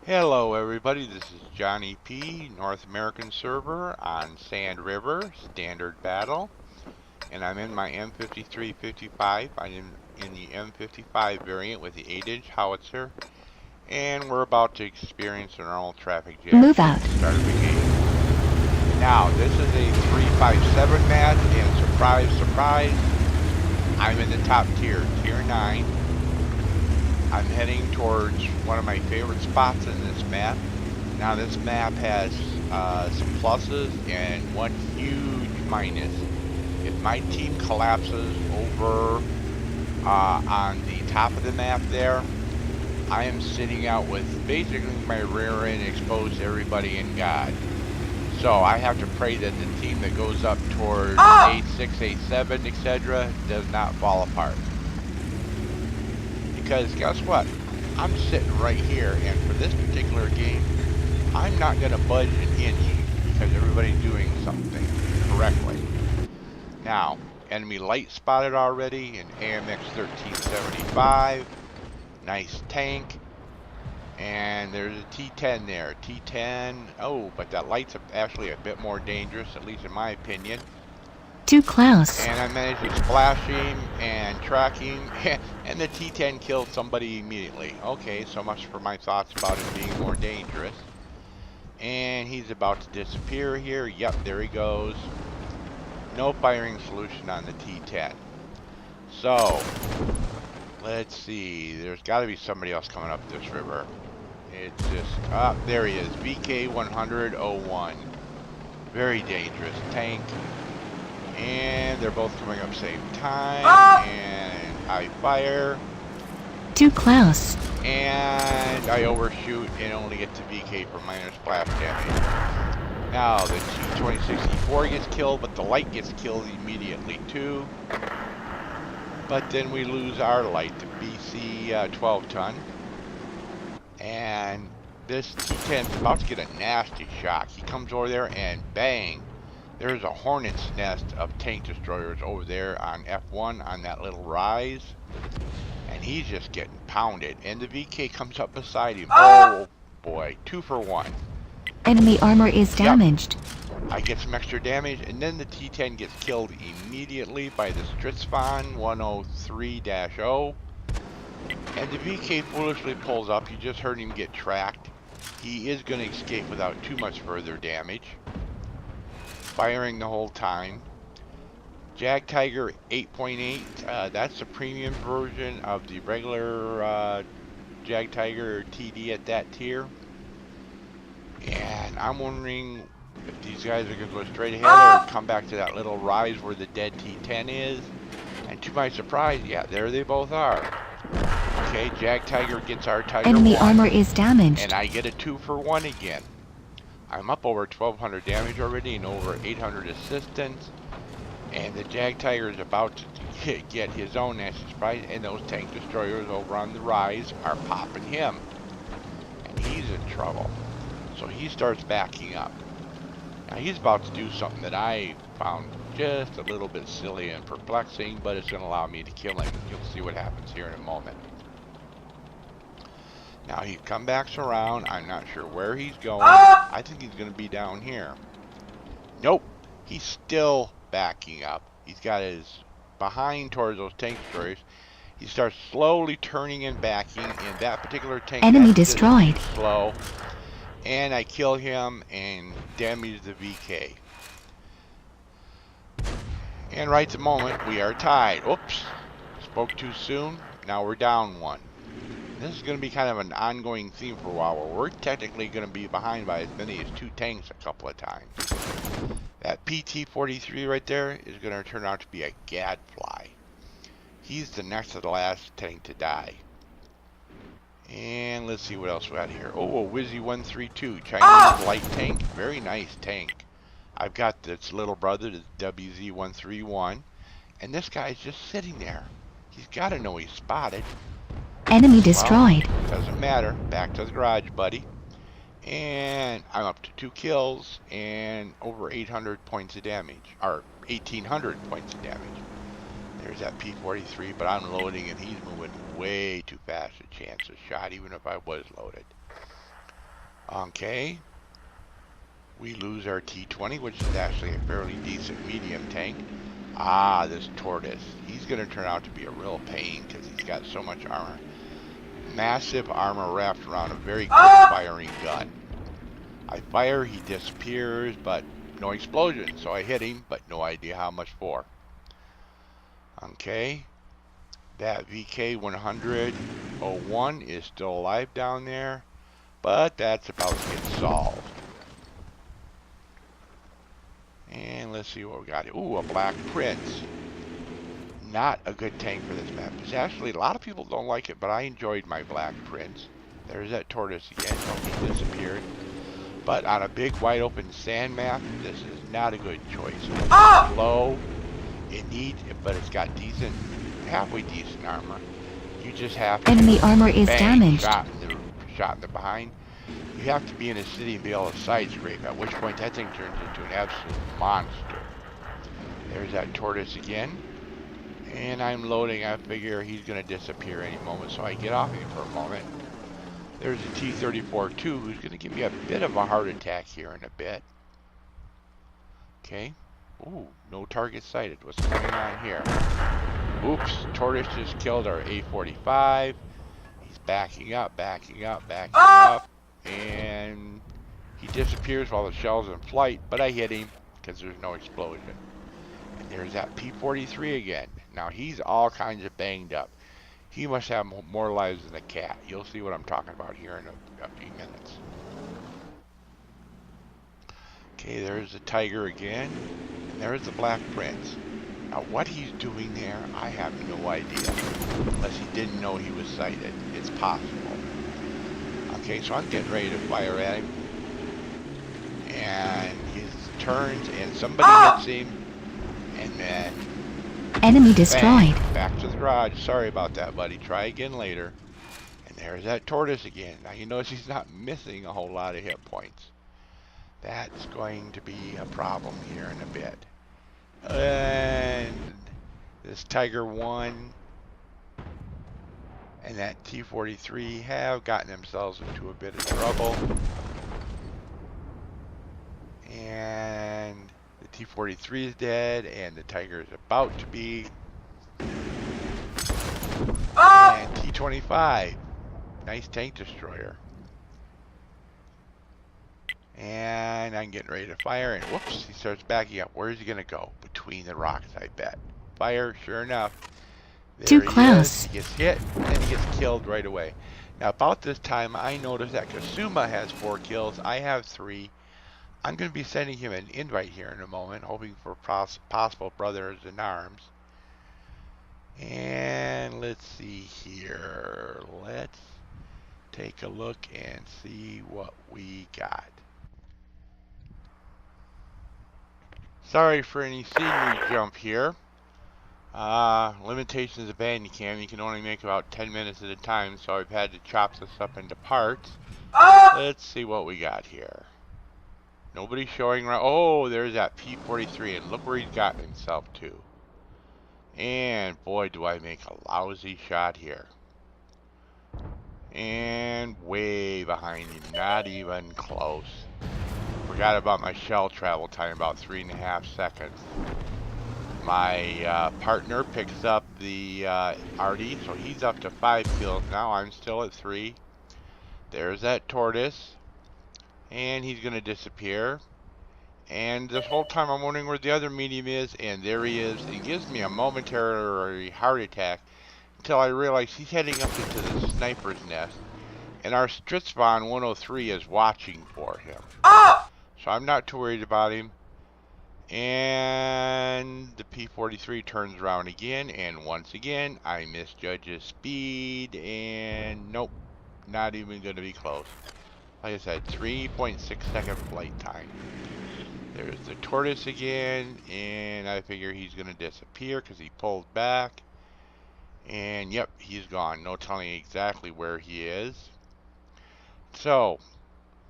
Hello everybody, this is Johnny P, North American server on Sand River, Standard Battle, and I'm in my M53-55. I'm in the M55 variant with the 8-inch howitzer, and we're about to experience a normal traffic jam Move since out. the start of the game. Now, this is a 357 match, and surprise, surprise, I'm in the top tier, Tier 9. I'm heading towards one of my favorite spots in this map. Now this map has some pluses and one huge minus. If my team collapses over on the top of the map there, I am sitting out with basically my rear end exposed to everybody and God. So I have to pray that the team that goes up towards A6, A7, etc. does not fall apart. Because guess what? I'm sitting right here, and for this particular game, I'm not going to budge an inch because everybody's doing something correctly. Now, enemy light spotted already in AMX 1375. Nice tank. And there's a T10 there. T10. Oh, but that light's actually a bit more dangerous, at least in my opinion. Too close. And I managed to splash him and track him, and the T10 killed somebody immediately. Okay, so much for my thoughts about it being more dangerous. And he's about to disappear here. Yep, there he goes. No firing solution on the T10. So, let's see. There's got to be somebody else coming up this river. It's just, there he is. VK100-01. Very dangerous tank. And they're both coming up same time. And I fire. Too close. And I overshoot and only get to VK for minor splash damage. Now the T-2064 gets killed, but the light gets killed immediately too. But then we lose our light, the BC 12 ton. And this T-10 is about to get a nasty shock. He comes over there and bang! There's a hornet's nest of tank destroyers over there on F1 on that little rise. And he's just getting pounded. And the VK comes up beside him. Oh boy, 2 for 1. Enemy armor is damaged. Yep. I get some extra damage, and then the T10 gets killed immediately by the Stritzfon 103-0. And the VK foolishly pulls up. You just heard him get tracked. He is going to escape without too much further damage. Firing the whole time. Jag Tiger 8.8, that's the premium version of the regular Jag Tiger TD at that tier. And I'm wondering if these guys are going to go straight ahead or come back to that little rise where the dead T10 is. And to my surprise, yeah, there they both are. Okay, Jag Tiger gets our Tiger Enemy 1, armor is damaged. and I get a 2 for 1 again. I'm up over 1200 damage already and over 800 assistance. And the Jag Tiger is about to get his own nasty surprise, and those tank destroyers over on the rise are popping him. And he's in trouble. So he starts backing up. Now he's about to do something that I found just a little bit silly and perplexing, but it's going to allow me to kill him. You'll see what happens here in a moment. Now he come back around. I'm not sure where he's going. I think he's going to be down here. Nope. He's still backing up. He's got his behind towards those tank destroyers. He starts slowly turning and backing, and that particular tank Enemy destroyed. Slow. And I kill him and damage the VK. And right at the moment, we are tied. Oops. Spoke too soon. Now we're down 1. This is going to be kind of an ongoing theme for a while, where we're technically going to be behind by as many as 2 tanks a couple of times. That PT-43 right there is going to turn out to be a gadfly. He's the next to the last tank to die. And let's see what else we got here. Oh, a Wizzy 132, Chinese light tank. Very nice tank. I've got this little brother, the WZ 131. And this guy's just sitting there. He's got to know he's spotted. Enemy destroyed. Well, doesn't matter. Back to the garage, buddy. And I'm up to 2 kills and over 800 points of damage, or 1800 points of damage. There's that P-43, but I'm loading and he's moving way too fast to chance a shot, even if I was loaded. Okay. We lose our T-20, which is actually a fairly decent medium tank. Ah, this Tortoise. He's going to turn out to be a real pain because he's got so much armor. Massive armor wrapped around a very quick firing gun. I fire, he disappears, but no explosion. So I hit him, but no idea how much for. Okay. That VK-100-01 is still alive down there, but that's about to get solved. And let's see what we got here. Ooh, a Black Prince. Not a good tank for this map. It's actually, a lot of people don't like it, but I enjoyed my Black Prince. There's that Tortoise again. Oh, he disappeared. But on a big, wide open sand map, this is not a good choice. It's low. It needs, but it's got decent, halfway decent armor. You just have to Enemy armor is bang, damaged. shot in the behind. You have to be in a city and be able to side scrape, at which point that thing turns into an absolute monster. There's that Tortoise again. And I'm loading. I figure he's going to disappear any moment, so I get off him for a moment. There's a T-34-2 who's going to give me a bit of a heart attack here in a bit. Okay. Ooh, no target sighted. What's going on here? Oops, Tortoise just killed our A-45. He's backing up, and he disappears while the shell's in flight, but I hit him because there's no explosion. And there's that P-43 again. Now he's all kinds of banged up. He must have more lives than a cat. You'll see what I'm talking about here in a few minutes. Okay, there's the Tiger again. And there's the Black Prince. Now what he's doing there, I have no idea. Unless he didn't know he was sighted. It's possible. Okay, so I'm getting ready to fire at him. And he turns and somebody hits him. And then Enemy destroyed. bang, back to the garage. Sorry about that, buddy. Try again later. And there's that Tortoise again. Now you notice he's not missing a whole lot of hit points. That's going to be a problem here in a bit. And this Tiger 1 and that T-43 have gotten themselves into a bit of trouble. And the T-43 is dead, and the Tiger is about to be. And T-25, nice tank destroyer. And I'm getting ready to fire, and whoops, he starts backing up. Where's he gonna go? Between the rocks, I bet. Fire, sure enough. There Too he close. is. He gets hit, and then he gets killed right away. Now about this time, I noticed that Kasuma has 4 kills. I have 3. I'm going to be sending him an invite here in a moment, hoping for possible brothers in arms. And let's see here. Let's take a look and see what we got. Sorry for any scenery jump here. Limitations of Bandicam, you can only make about 10 minutes at a time, so I've had to chop this up into parts. Let's see what we got here. Nobody's showing right. Oh, there's that P-43, and look where he's gotten himself to. And boy, do I make a lousy shot here. And way behind him, not even close. Forgot about my shell travel time, about 3.5 seconds. My partner picks up the Artie, so he's up to 5 kills now. I'm still at 3. There's that Tortoise. And he's going to disappear. And this whole time I'm wondering where the other medium is, and there he is. It gives me a momentary heart attack until I realize he's heading up into the sniper's nest, and our Stritzbahn 103 is watching for him. So I'm not too worried about him. And the P-43 turns around again, and once again I misjudge his speed, and nope, not even going to be close. Like I said, 3.6 second flight time. There's the Tortoise again, and I figure he's going to disappear because he pulled back. And yep, he's gone. No telling exactly where he is. So,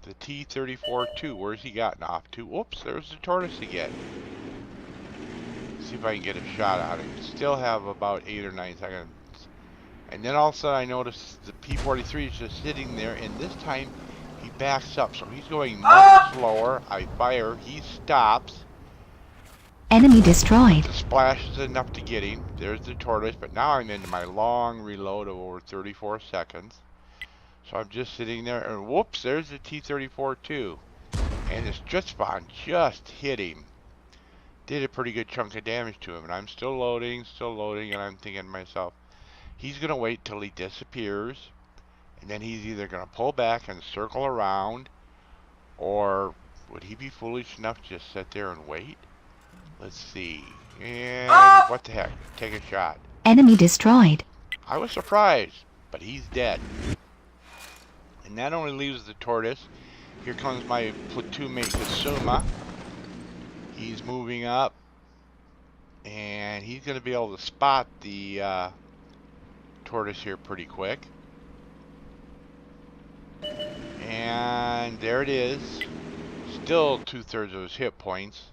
the T-34-2, where's he gotten off to? Whoops, there's the Tortoise again. Let's see if I can get a shot out of him. Still have about 8 or 9 seconds. And then all of a sudden I notice the P-43 is just sitting there, and this time He backs up, so he's going much slower. I fire, he stops. Enemy But destroyed. the splash is enough to get him. There's the tortoise, but now I'm into my long reload of over 34 seconds. So I'm just sitting there, and whoops, there's the T-34 too. And this Dritzbon just hit him. Did a pretty good chunk of damage to him, and I'm still loading, and I'm thinking to myself, he's going to wait till he disappears, and then he's either going to pull back and circle around, or would he be foolish enough to just sit there and wait? Let's see. And what the heck? Take a shot. Enemy destroyed. I was surprised, but he's dead. And that only leaves the tortoise. Here comes my platoon mate Kasuma. He's moving up, and he's going to be able to spot the tortoise here pretty quick. And there it is. Still 2/3 of his hit points.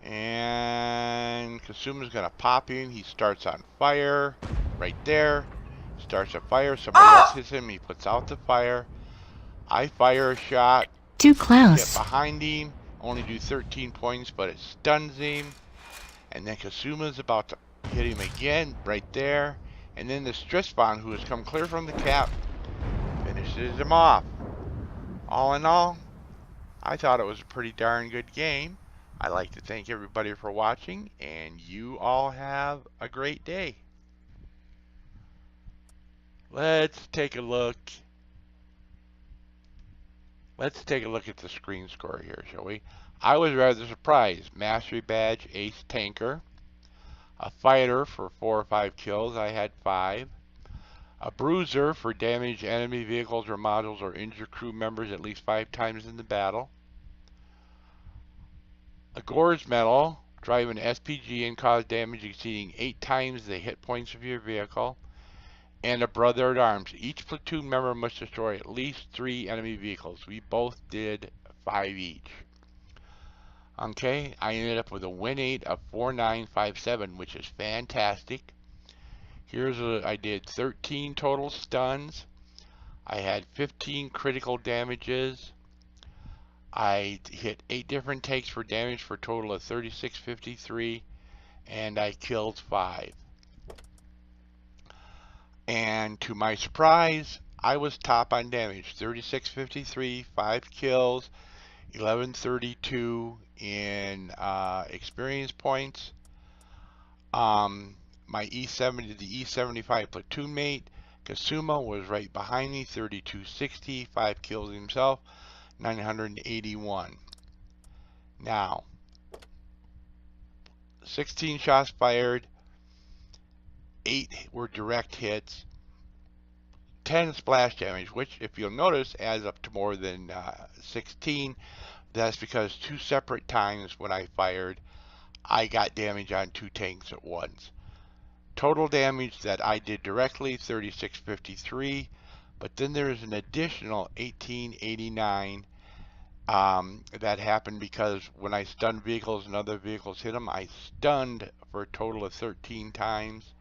And Kasuma's going to pop him. He starts on fire. Right there. Starts a fire. Somebody else hits him. He puts out the fire. I fire a shot. Too Get close. behind him. Only do 13 points, but it stuns him. And then Kasuma's about to hit him again. Right there. And then the Dritzbon, who has come clear from the cap, finishes him off. All in all, I thought it was a pretty darn good game. I'd like to thank everybody for watching, and you all have a great day. Let's take a look. Let's take a look at the screen score here, shall we? I was rather surprised. Mastery badge, ace tanker. A fighter for 4 or 5 kills. I had 5. A bruiser for damage enemy vehicles or modules or injure crew members at least 5 times in the battle. A Gore's medal, drive an SPG and cause damage exceeding 8 times the hit points of your vehicle. And a brother at arms. Each platoon member must destroy at least 3 enemy vehicles. We both did 5 each. Okay, I ended up with a win 8 of 4957, which is fantastic. I did 13 total stuns. I had 15 critical damages. I hit 8 different takes for damage for a total of 3653, and I killed 5. And to my surprise, I was top on damage. 3653, 5 kills, 1132 in experience points. My the E75 platoon mate, Kasuma, was right behind me, 3260, 5 kills himself, 981. Now, 16 shots fired, 8 were direct hits, 10 splash damage, which, if you'll notice, adds up to more than 16. That's because 2 separate times when I fired, I got damage on 2 tanks at once. Total damage that I did directly, 3653, but then there's an additional 1889 that happened because when I stunned vehicles and other vehicles hit them, I stunned for a total of 13 times.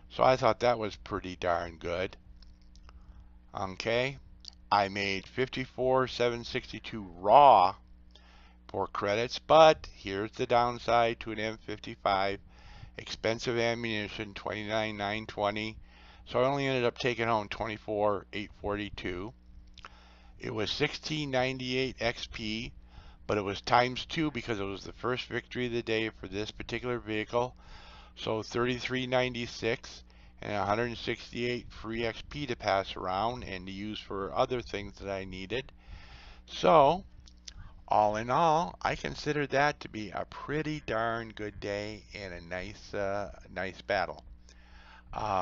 So I thought that was pretty darn good. Okay, I made 54,762 raw for credits, but here's the downside to an M55. Expensive ammunition, 29,920. So I only ended up taking home 24,842. It was 1698 XP, but it was times 2 because it was the first victory of the day for this particular vehicle. So 3396 and 168 free XP to pass around and to use for other things that I needed. So all in all, I consider that to be a pretty darn good day and a nice battle.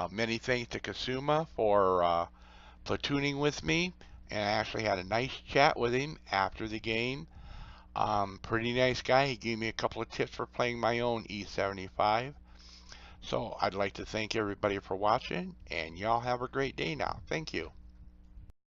Many thanks to Kasuma for platooning with me, and I actually had a nice chat with him after the game. Pretty nice guy. He gave me a couple of tips for playing my own E75. So I'd like to thank everybody for watching, and y'all have a great day now. Thank you.